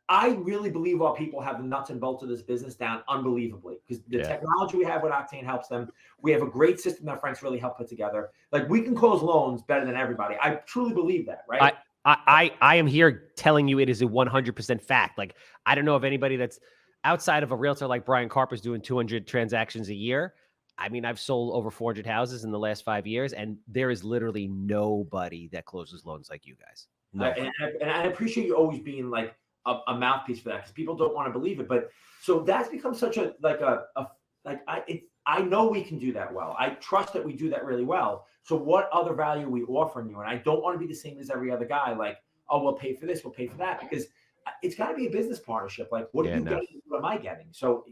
Speaker 1: I really believe our people have the nuts and bolts of this business down unbelievably, because the technology we have with Octane helps them. We have a great system that Frank's really helped put together. Like, we can close loans better than everybody. I truly believe that, right?
Speaker 2: I am here telling you it is a 100% fact. Like, I don't know of anybody that's outside of a realtor like Brian Carper's doing 200 transactions a year. I mean, I've sold over 400 houses in the last 5 years, and there is literally nobody that closes loans like you guys. No.
Speaker 1: And I appreciate you always being like a mouthpiece for that, because people don't want to believe it. But so that's become such a I know we can do that well. I trust that we do that really well. So what other value are we offering you? And I don't want to be the same as every other guy. Like, oh, we'll pay for this, we'll pay for that, because it's got to be a business partnership. Like, what are you getting? What am I getting? So,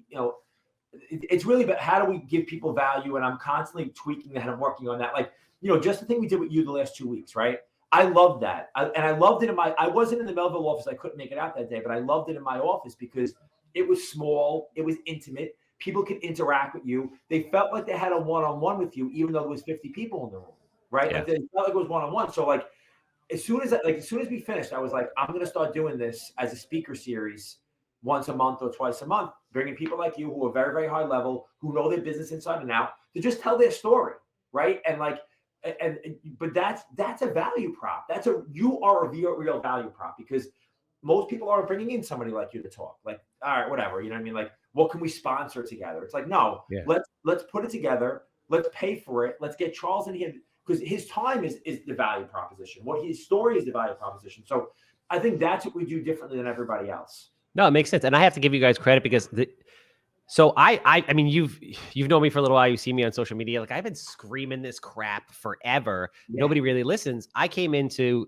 Speaker 1: it's really about how do we give people value? And I'm constantly tweaking that. I'm working on that. Like, just the thing we did with you the last 2 weeks, right? I loved that. I loved it I wasn't in the Melville office. I couldn't make it out that day, but I loved it in my office because it was small. It was intimate. People could interact with you. They felt like they had a one-on-one with you, even though there was 50 people in the room, right? Like, they felt like it was one-on-one. So like, as soon as we finished, I was like, I'm going to start doing this as a speaker series once a month or twice a month, bringing people like you who are very, very high level, who know their business inside and out, to just tell their story, right? And like, but that's a value prop. You are a real value prop, because most people aren't bringing in somebody like you to talk. Like, all right, whatever, you know what I mean? Like, what can we sponsor together? It's like, no, let's put it together. Let's pay for it. Let's get Charles in here, because his time is the value proposition. What his story is the value proposition. So I think that's what we do differently than everybody else.
Speaker 2: No, it makes sense. And I have to give you guys credit, because so I mean, you've known me for a little while. You see me on social media. Like, I've been screaming this crap forever. Yeah. Nobody really listens. I came into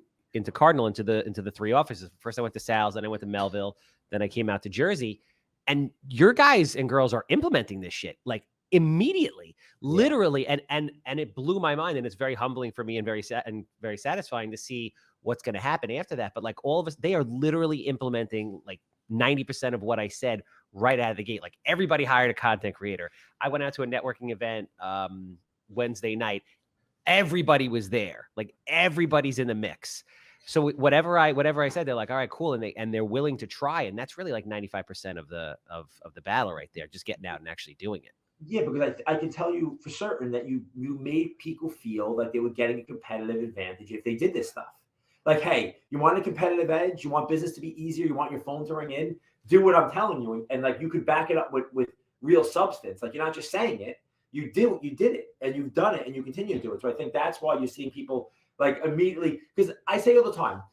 Speaker 2: Cardinal, into the three offices. First I went to Sal's, then I went to Melville, then I came out to Jersey. And your guys and girls are implementing this shit like immediately, literally. And it blew my mind. And it's very humbling for me and very satisfying to see what's going to happen after that. But like, all of us, they are literally implementing like 90% of what I said right out of the gate. Like, everybody hired a content creator. I went out to a networking event Wednesday night. Everybody was there. Like, everybody's in the mix. So whatever I said, they're like, all right, cool. And they're willing to try. And that's really like 95% of the battle right there, just getting out and actually doing it.
Speaker 1: Yeah, because I can tell you for certain that you made people feel like they were getting a competitive advantage if they did this stuff. Like, hey, you want a competitive edge? You want business to be easier? You want your phone to ring in? Do what I'm telling you. And like, you could back it up with real substance. Like, you're not just saying it. You did it, and you've done it, and you continue to do it. So I think that's why you're seeing people like immediately, because I say all the time,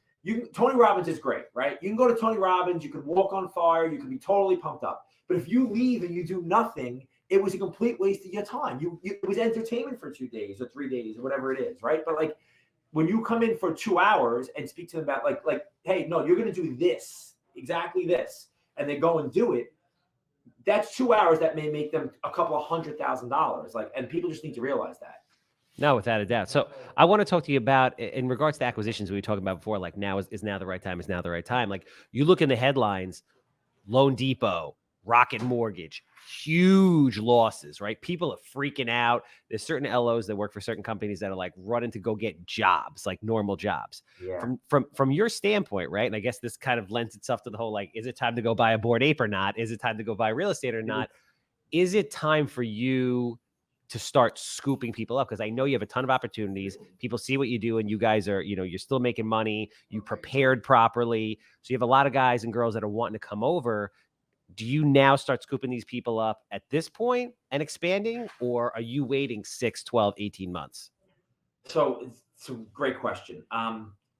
Speaker 1: Tony Robbins is great, right? You can go to Tony Robbins, you can walk on fire, you can be totally pumped up. But if you leave and you do nothing, it was a complete waste of your time. It was entertainment for 2 days or 3 days or whatever it is, right? But like, when you come in for 2 hours and speak to them about like, hey, no, you're going to do this, exactly this, and they go and do it, that's 2 hours that may make them a couple of $100,000. Like, and people just need to realize that.
Speaker 2: No, without a doubt. So I want to talk to you about, in regards to acquisitions we were talking about before, like, now is now the right time, is now the right time. Like, you look in the headlines, Loan Depot, Rocket Mortgage, huge losses, right? People are freaking out. There's certain LOs that work for certain companies that are like running to go get jobs, like normal jobs.
Speaker 1: Yeah.
Speaker 2: From your standpoint, right? And I guess this kind of lends itself to the whole, like, is it time to go buy a Bored Ape or not? Is it time to go buy real estate or not? Is it time for you to start scooping people up? Because I know you have a ton of opportunities. People see what you do, and you guys are, you're still making money. You prepared properly. So you have a lot of guys and girls that are wanting to come over. Do you now start scooping these people up at this point and expanding, or are you waiting 6, 12, 18 months?
Speaker 1: So it's a great question.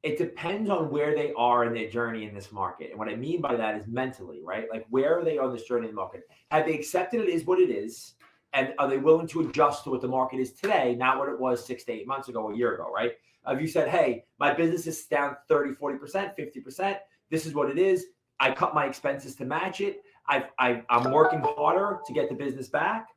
Speaker 1: It depends on where they are in their journey in this market. And what I mean by that is mentally, right? Like, where are they on this journey in the market? Have they accepted it is what it is? And are they willing to adjust to what the market is today, not what it was 6 to 8 months ago, a year ago, right? If you said, hey, my business is down 30, 40%, 50%, this is what it is. I cut my expenses to match it. I'm working harder to get the business back.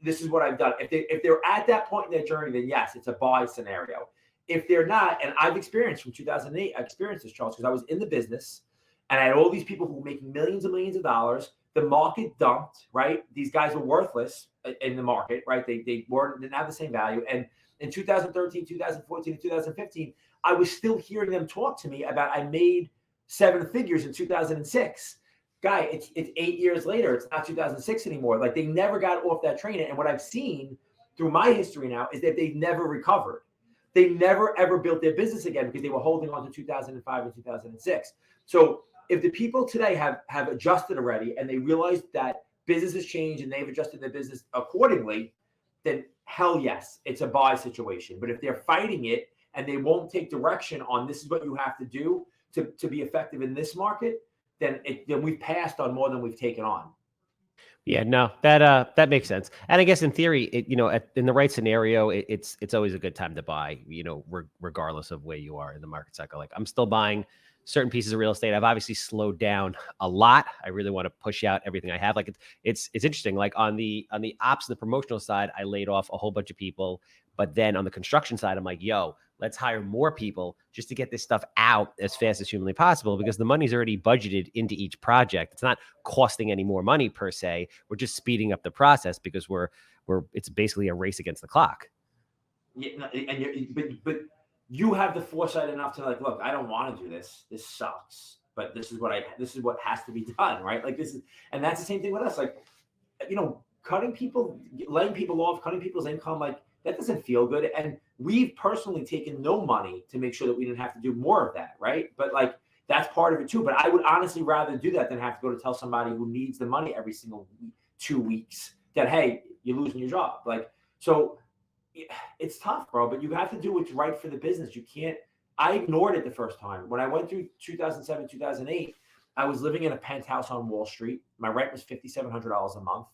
Speaker 1: This is what I've done. If they're at that point in their journey, then yes, it's a buy scenario. If they're not, and I've experienced from 2008, I experienced this, Charles, because I was in the business and I had all these people who were making millions and millions of dollars. The market dumped, right? These guys were worthless in the market, right? They didn't have the same value. And in 2013, 2014, and 2015, I was still hearing them talk to me about, I made 7 figures in 2006. guy, it's 8 years later. It's not 2006 anymore. Like they never got off that train. And what I've seen through my history now is that they've never recovered. They never ever built their business again because they were holding on to 2005 and 2006. So if the people today have adjusted already and they realize that business has changed and they've adjusted their business accordingly, then hell yes, it's a buy situation. But if they're fighting it and they won't take direction on this is what you have to do to be effective in this market, then we've passed on more than we've taken on.
Speaker 2: Yeah, no, that makes sense. And I guess in theory, in the right scenario, it's always a good time to buy, regardless of where you are in the market cycle. Like I'm still buying certain pieces of real estate. I've obviously slowed down a lot. I really want to push out everything I have. Like it's interesting. Like on the ops and the promotional side, I laid off a whole bunch of people. But then on the construction side, I'm like, yo, let's hire more people just to get this stuff out as fast as humanly possible because the money's already budgeted into each project. It's not costing any more money per se. We're just speeding up the process because it's basically a race against the clock.
Speaker 1: Yeah, but you have the foresight enough to like, look, I don't want to do this. This sucks, but this is what has to be done, right? Like and that's the same thing with us. Like, cutting people, letting people off, cutting people's income, like that doesn't feel good. And we've personally taken no money to make sure that we didn't have to do more of that, right? But like that's part of it too. But I would honestly rather do that than have to go to tell somebody who needs the money every single 2 weeks that, hey, you're losing your job. Like, so it's tough, bro, but you have to do what's right for the business. You can't, I ignored it the first time. When I went through 2007, 2008, I was living in a penthouse on Wall Street. My rent was $5,700 a month.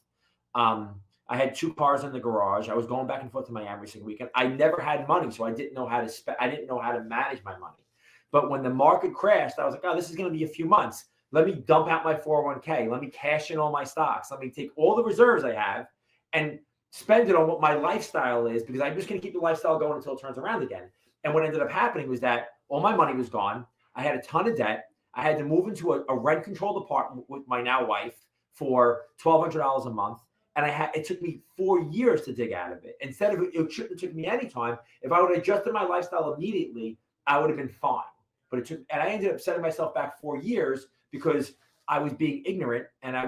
Speaker 1: I had 2 cars in the garage. I was going back and forth to Miami every single weekend. I never had money, so I didn't know how to spend. I didn't know how to manage my money. But when the market crashed, I was like, oh, this is going to be a few months. Let me dump out my 401k. Let me cash in all my stocks. Let me take all the reserves I have and spend it on what my lifestyle is because I'm just going to keep the lifestyle going until it turns around again. And what ended up happening was that all my money was gone. I had a ton of debt. I had to move into a rent-controlled apartment with my now wife for $1,200 a month. And it took me 4 years to dig out of it. Instead of it shouldn't have took me any time. If I would have adjusted my lifestyle immediately, I would have been fine. But and I ended up setting myself back 4 years because I was being ignorant and I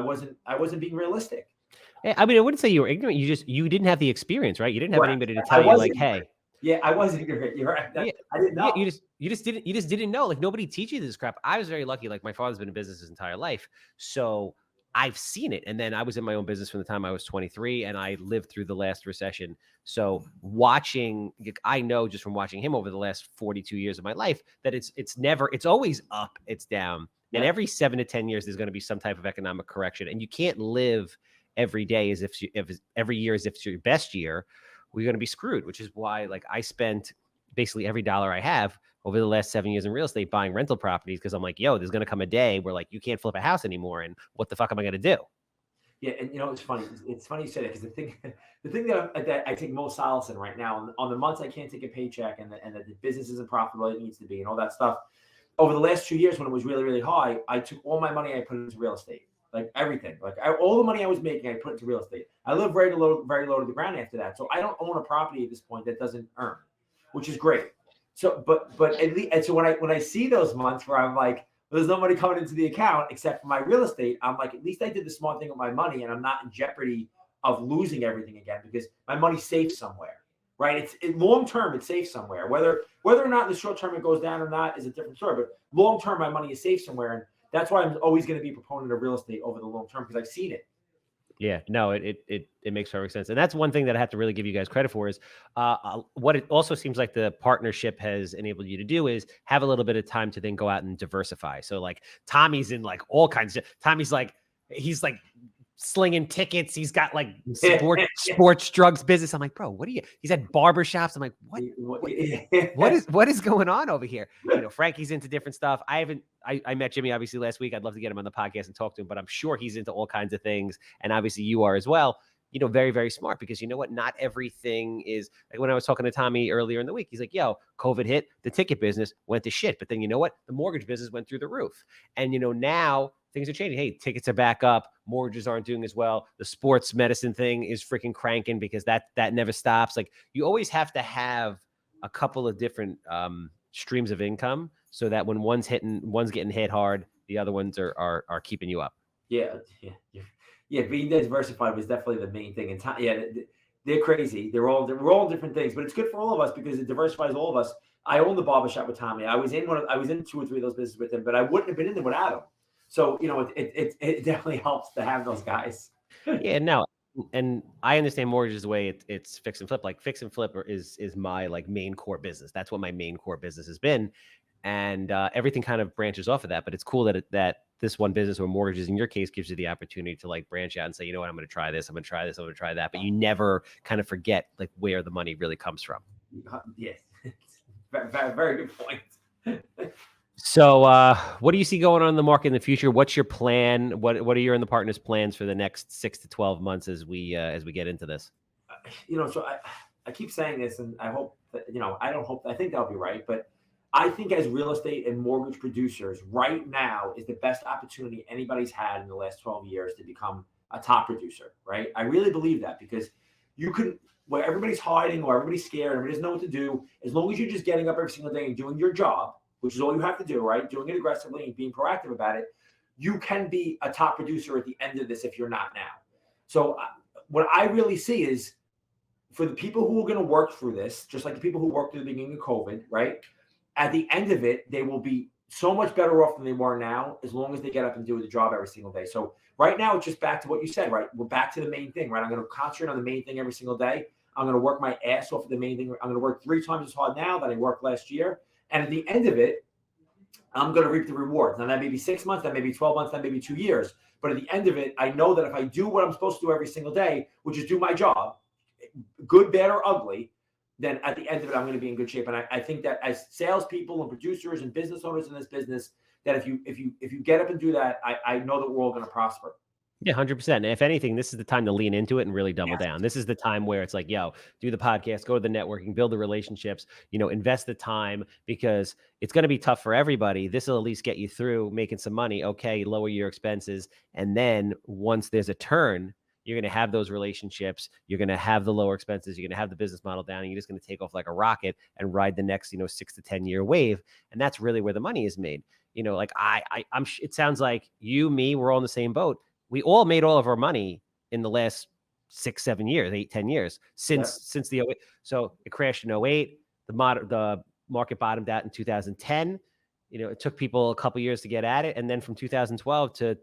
Speaker 1: wasn't being realistic.
Speaker 2: I mean, I wouldn't say you were ignorant. You didn't have the experience, right? You didn't have anybody to tell you like,
Speaker 1: ignorant.
Speaker 2: Hey.
Speaker 1: Yeah, I wasn't ignorant. You're right.
Speaker 2: Yeah,
Speaker 1: I didn't know.
Speaker 2: Yeah, you just didn't know. Like nobody teach you this crap. I was very lucky. Like my father's been in business his entire life. So I've seen it. And then I was in my own business from the time I was 23 and I lived through the last recession. So I know just from watching him over the last 42 years of my life that it's always up, it's down. Yeah. And every 7 to 10 years, there's going to be some type of economic correction. And you can't live every day as if every year as if it's your best year. We're going to be screwed, which is why like I spent basically every dollar I have over the last 7 years in real estate buying rental properties because I'm like, yo, there's going to come a day where like you can't flip a house anymore. And what the fuck am I going to do?
Speaker 1: Yeah. And it's funny. It's funny you say that because the thing that I take most solace in right now on the months I can't take a paycheck and that the business isn't profitable it needs to be and all that stuff. Over the last 2 years when it was really, really high, I took all my money, I put it into real estate. Like everything, all the money I was making, I put into real estate. I live very low to the ground after that. So I don't own a property at this point that doesn't earn, which is great. So, but at least, and so when I see those months where I'm like, there's no money coming into the account except for my real estate, I'm like, at least I did the smart thing with my money and I'm not in jeopardy of losing everything again because my money's safe somewhere, right? Long term, it's safe somewhere. Whether or not in the short term it goes down or not is a different story. But long term, my money is safe somewhere. And that's why I'm always going to be a proponent of real estate over the long term because I've seen it.
Speaker 2: Yeah, no, it makes perfect sense. And that's one thing that I have to really give you guys credit for is what it also seems like the partnership has enabled you to do is have a little bit of time to then go out and diversify. So like Tommy's in like all kinds of, he's like slinging tickets. He's got like sports drugs business. I'm like, bro, he's at barbershops. I'm like, what is going on over here? Frankie's into different stuff. I met Jimmy obviously last week. I'd love to get him on the podcast and talk to him, but I'm sure he's into all kinds of things. And obviously you are as well, very, very smart because you know what? Not everything is like when I was talking to Tommy earlier in the week, he's like, yo, COVID hit, the ticket business went to shit. But then you know what? The mortgage business went through the roof. And now things are changing. Hey, tickets are back up. Mortgages aren't doing as well. The sports medicine thing is freaking cranking because that never stops. Like you always have to have a couple of different streams of income so that when one's getting hit hard, the other ones are keeping you up?
Speaker 1: Yeah, being diversified was definitely the main thing. And they're crazy. We're all different things, but it's good for all of us because it diversifies all of us. I own the barbershop with Tommy. I was in 2 or 3 of those businesses with him, but I wouldn't have been in them without him. So, it definitely helps to have those guys.
Speaker 2: Yeah, no, and I understand mortgages the way it's fix and flip. Like fix and flip is my like main core business. That's what my main core business has been, and everything kind of branches off of that. But it's cool that this one business or mortgages in your case gives you the opportunity to like branch out and say, you know what, I'm going to try this, I'm going to try this, I'm going to try that. But you never kind of forget like where the money really comes from.
Speaker 1: Yes, very, very good point.
Speaker 2: So, what do you see going on in the market in the future? What's your plan? What are you and the partners' plans for the next 6 to 12 months as we get into this?
Speaker 1: So I keep saying this, and I hope that, I think that'll be right, but I think as real estate and mortgage producers, right now is the best opportunity anybody's had in the last 12 years to become a top producer, right? I really believe that because you can, where everybody's hiding or everybody's scared, everybody doesn't know what to do, as long as you're just getting up every single day and doing your job, which is all you have to do, right? Doing it aggressively and being proactive about it, you can be a top producer at the end of this if you're not now. So what I really see is for the people who are going to work through this, just like the people who worked through the beginning of COVID, right? At the end of it, they will be so much better off than they were now, as long as they get up and do the job every single day. So right now, it's just back to what you said, right? We're back to the main thing, right? I'm going to concentrate on the main thing every single day. I'm going to work my ass off of the main thing. I'm going to work 3 times as hard now than I worked last year. And at the end of it, I'm going to reap the rewards. Now, that may be 6 months, that may be 12 months, that may be 2 years. But at the end of it, I know that if I do what I'm supposed to do every single day, which is do my job, good, bad, or ugly, then at the end of it, I'm going to be in good shape. And I think that as salespeople and producers and business owners in this business, that if you get up and do that, I know that we're all going to prosper.
Speaker 2: Yeah, 100%. And if anything, this is the time to lean into it and really double down. This is the time where it's like, yo, do the podcast, go to the networking, build the relationships, invest the time, because it's going to be tough for everybody. This will at least get you through making some money. Okay, lower your expenses. And then once there's a turn, you're going to have those relationships. You're going to have the lower expenses. You're going to have the business model down, and you're just going to take off like a rocket and ride the next, 6 to 10 year wave. And that's really where the money is made. Like it sounds like you, me, we're all in the same boat. We all made all of our money in the last 6, 7 years, 8, 10 years since the 08. So it crashed in 08. The market bottomed out in 2010. It took people a couple years to get at it. And then from 2012 to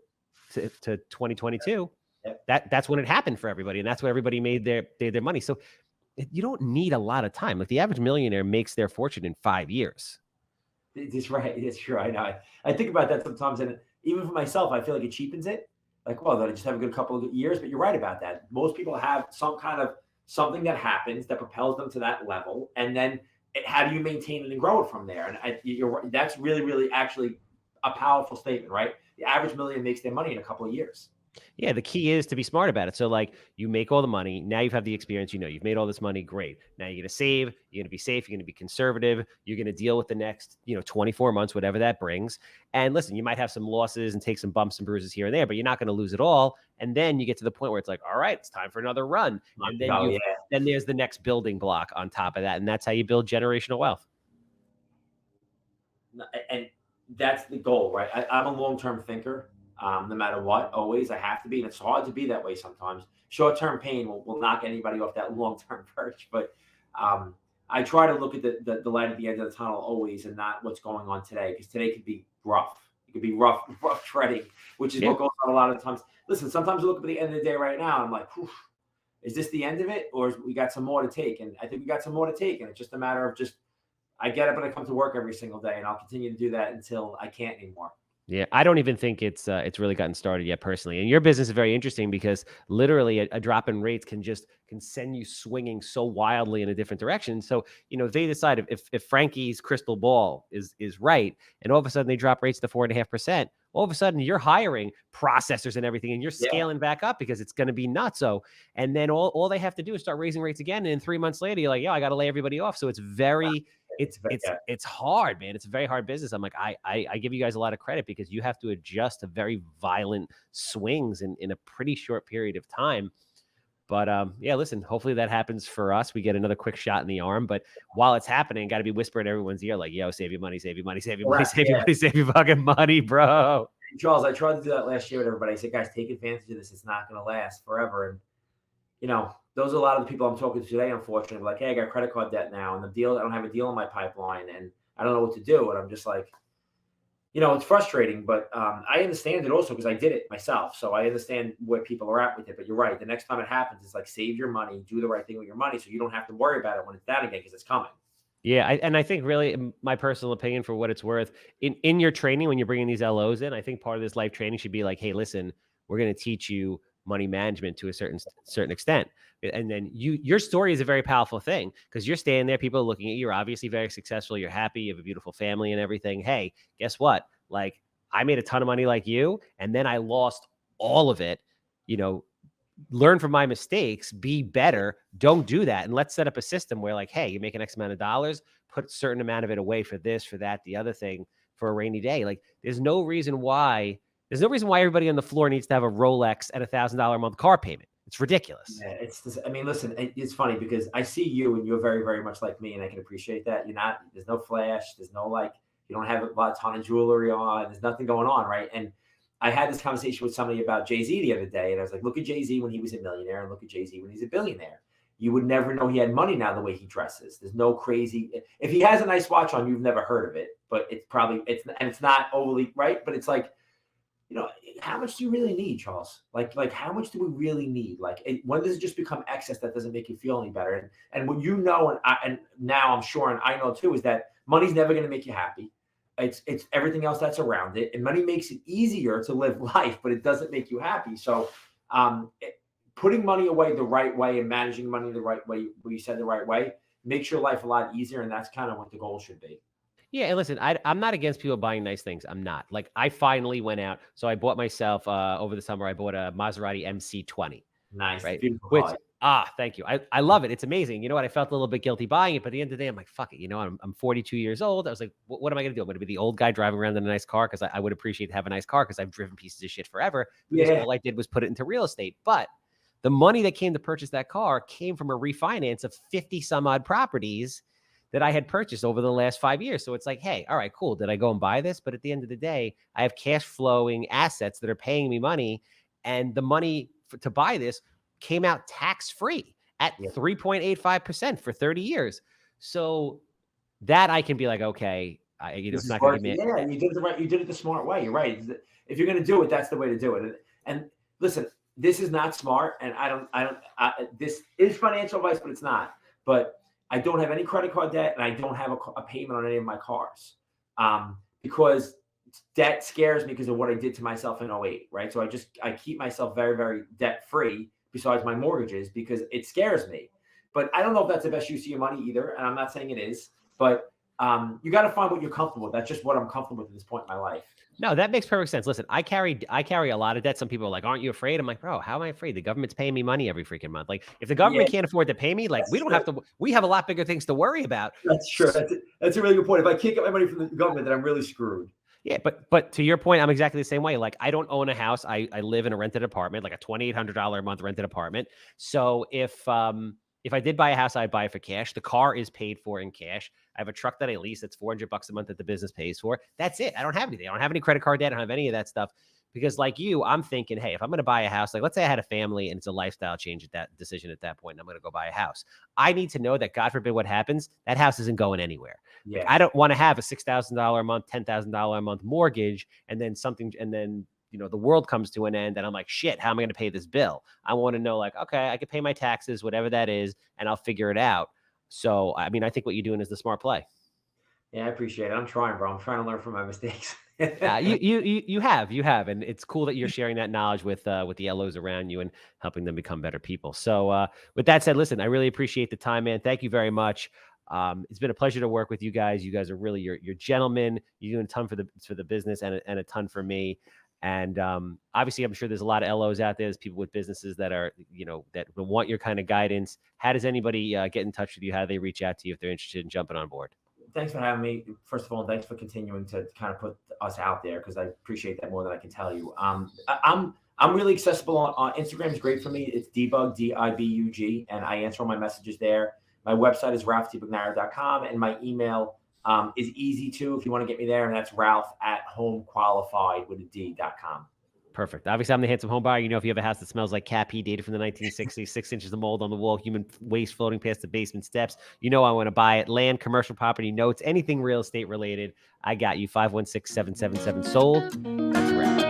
Speaker 2: 2022, that's when it happened for everybody. And that's when everybody made their money. So you don't need a lot of time. Like the average millionaire makes their fortune in 5 years.
Speaker 1: It's right. It's true. I know. I think about that sometimes. And even for myself, I feel like it cheapens it. Like, well, that I just have a good couple of years, but you're right about that. Most people have some kind of something that happens that propels them to that level. And then how do you maintain it and grow it from there? And you're right. That's really, really actually a powerful statement, right? The average millionaire makes their money in a couple of years.
Speaker 2: Yeah, the key is to be smart about it. So like you make all the money. Now you've had the experience, you've made all this money. Great. Now you're going to save, you're going to be safe, you're going to be conservative. You're going to deal with the next, 24 months, whatever that brings. And listen, you might have some losses and take some bumps and bruises here and there, but you're not going to lose it all. And then you get to the point where it's like, all right, it's time for another run. And then then there's the next building block on top of that. And that's how you build generational wealth.
Speaker 1: And that's the goal, right? I'm a long-term thinker. No matter what, always I have to be, and it's hard to be that way sometimes. Short-term pain will knock anybody off that long-term perch, but I try to look at the light at the end of the tunnel always, and not what's going on today, because today could be rough. It could be rough treading, which is what goes on a lot of times. Listen, sometimes I look at the end of the day right now, and I'm like, is this the end of it, or we got some more to take? And I think we got some more to take, and it's just a matter of I get up and I come to work every single day, and I'll continue to do that until I can't anymore.
Speaker 2: Yeah, I don't even think it's really gotten started yet personally. And your business is very interesting because literally a drop in rates can send you swinging so wildly in a different direction. So, they decide if Frankie's crystal ball is right, and all of a sudden they drop rates to 4.5%, all of a sudden you're hiring processors and everything, and you're scaling back up because it's going to be nutso. And then all they have to do is start raising rates again. And 3 months later, you're like, I got to lay everybody off. So it's it's hard, man. It's a very hard business. I'm like, I give you guys a lot of credit because you have to adjust to very violent swings in a pretty short period of time. But listen, hopefully that happens for us. We get another quick shot in the arm. But while it's happening, got to be whispering in everyone's ear like, yo, save your money, save your money, save your money, save your money, save your fucking money, bro.
Speaker 1: Charles, I tried to do that last year with everybody. I said, guys, take advantage of this. It's not going to last forever. And, those are a lot of the people I'm talking to today, unfortunately. Like, hey, I got credit card debt now. And I don't have a deal in my pipeline. And I don't know what to do. And I'm just like, it's frustrating, but I understand it also because I did it myself. So I understand where people are at with it. But you're right. The next time it happens, it's like save your money, do the right thing with your money so you don't have to worry about it when it's down again because it's coming.
Speaker 2: Yeah, and I think really my personal opinion, for what it's worth, in your training when you're bringing these LOs in, I think part of this life training should be like, hey, listen, we're going to teach you money management to a certain extent. And then your story is a very powerful thing because you're standing there, people are looking at you, you're obviously very successful, you're happy, you have a beautiful family and everything. Hey, guess what? Like, I made a ton of money like you, and then I lost all of it. Learn from my mistakes, be better. Don't do that. And let's set up a system where, like, hey, you make an X amount of dollars, put a certain amount of it away for this, for that, the other thing, for a rainy day. Like, there's no reason why everybody on the floor needs to have a Rolex and $1,000 a month car payment. It's ridiculous.
Speaker 1: Yeah, listen, it's funny because I see you and you're very, very much like me, and I can appreciate that. There's no flash, there's no you don't have a ton of jewelry on, there's nothing going on, right? And I had this conversation with somebody about Jay-Z the other day, and I was like, look at Jay-Z when he was a millionaire and look at Jay-Z when he's a billionaire. You would never know he had money now the way he dresses. There's no crazy. If he has a nice watch on, you've never heard of it, but it's not overly, right? But it's like, how much do you really need, Charles? Like how much do we really need? When does it just become excess that doesn't make you feel any better? And what and now I'm sure, and I know too, is that money's never going to make you happy. It's everything else that's around it. And money makes it easier to live life, but it doesn't make you happy. So putting money away the right way and managing money the right way, what you said the right way, makes your life a lot easier. And that's kind of what the goal should be.
Speaker 2: Yeah, and listen, I'm not against people buying nice things. I'm not. Like, I finally went out. So I bought myself, over the summer, I bought a Maserati MC20.
Speaker 1: Nice.
Speaker 2: Right?
Speaker 1: Beautiful
Speaker 2: Which,
Speaker 1: car.
Speaker 2: thank you. I love it. It's amazing. You know what? I felt a little bit guilty buying it, but at the end of the day, I'm like, fuck it. I'm 42 years old. I was like, what am I going to do? I'm going to be the old guy driving around in a nice car because I would appreciate having a nice car because I've driven pieces of shit forever. Because all I did was put it into real estate. But the money that came to purchase that car came from a refinance of 50 some odd properties that I had purchased over the last 5 years. So it's like, hey, all right, cool. Did I go and buy this? But at the end of the day, I have cash flowing assets that are paying me money. And the money to buy this came out tax-free at 3.85% for 30 years. So that I can be like, okay, it's not going to give me.
Speaker 1: Yeah, you did it right. You did it the smart way. You're right. If you're going to do it, that's the way to do it. And listen, this is not smart. And this is financial advice, but it's not. But I don't have any credit card debt, and I don't have a payment on any of my cars because debt scares me because of what I did to myself in 2008, right? So I keep myself very, very debt free besides my mortgages because it scares me. But I don't know if that's the best use of your money either, and I'm not saying it is, but you got to find what you're comfortable with. That's just what I'm comfortable with at this point in my life. No,
Speaker 2: that makes perfect sense. Listen, I carry a lot of debt. Some people are like, aren't you afraid? I'm like, bro, how am I afraid? The government's paying me money every freaking month. Like, if the government can't afford to pay me, like, we have a lot bigger things to worry about.
Speaker 1: That's true. That's a really good point. If I can't get my money from the government, then I'm really screwed.
Speaker 2: Yeah, but to your point, I'm exactly the same way. Like, I don't own a house. I live in a rented apartment, like a $2,800 a month rented apartment. So if I did buy a house, I'd buy it for cash. The car is paid for in cash. I have a truck that I lease that's $400 a month that the business pays for. That's it. I don't have anything. I don't have any credit card debt. I don't have any of that stuff. Because like you, I'm thinking, hey, if I'm going to buy a house, like let's say I had a family and it's a lifestyle change at that decision at that point, and I'm going to go buy a house. I need to know that God forbid what happens, that house isn't going anywhere. Yeah. Like, I don't want to have a $6,000 a month, $10,000 a month mortgage, and then the world comes to an end and I'm like, shit, how am I going to pay this bill? I want to know, like, okay, I could pay my taxes, whatever that is, and I'll figure it out. So, I mean, I think what you're doing is the smart play.
Speaker 1: Yeah, I appreciate it. I'm trying, bro. I'm trying to learn from my mistakes.
Speaker 2: You have, and it's cool that you're sharing that knowledge with the LOs around you and helping them become better people. So, with that said, listen, I really appreciate the time, man. Thank you very much. It's been a pleasure to work with you guys. You guys are really you're gentlemen. You're doing a ton for the business and a ton for me. And obviously, I'm sure there's a lot of LOs out there. There's people with businesses that are, that want your kind of guidance. How does anybody get in touch with you? How do they reach out to you if they're interested in jumping on board?
Speaker 1: Thanks for having me. First of all, thanks for continuing to kind of put us out there because I appreciate that more than I can tell you. I'm really accessible on Instagram. Is great for me. It's debug, DIBUG, and I answer all my messages there. My website is ralphdbugnara.com, and my email is easy too if you want to get me there. And that's Ralph at homequalified with a D.com.
Speaker 2: Perfect. Obviously, I'm the handsome home buyer. You know, if you have a house that smells like cat pee, dated from the 1960s, 6 inches of mold on the wall, human waste floating past the basement steps, you know I want to buy it. Land, commercial property, notes, anything real estate related, I got you. 516-777-SOLD. That's Ralph.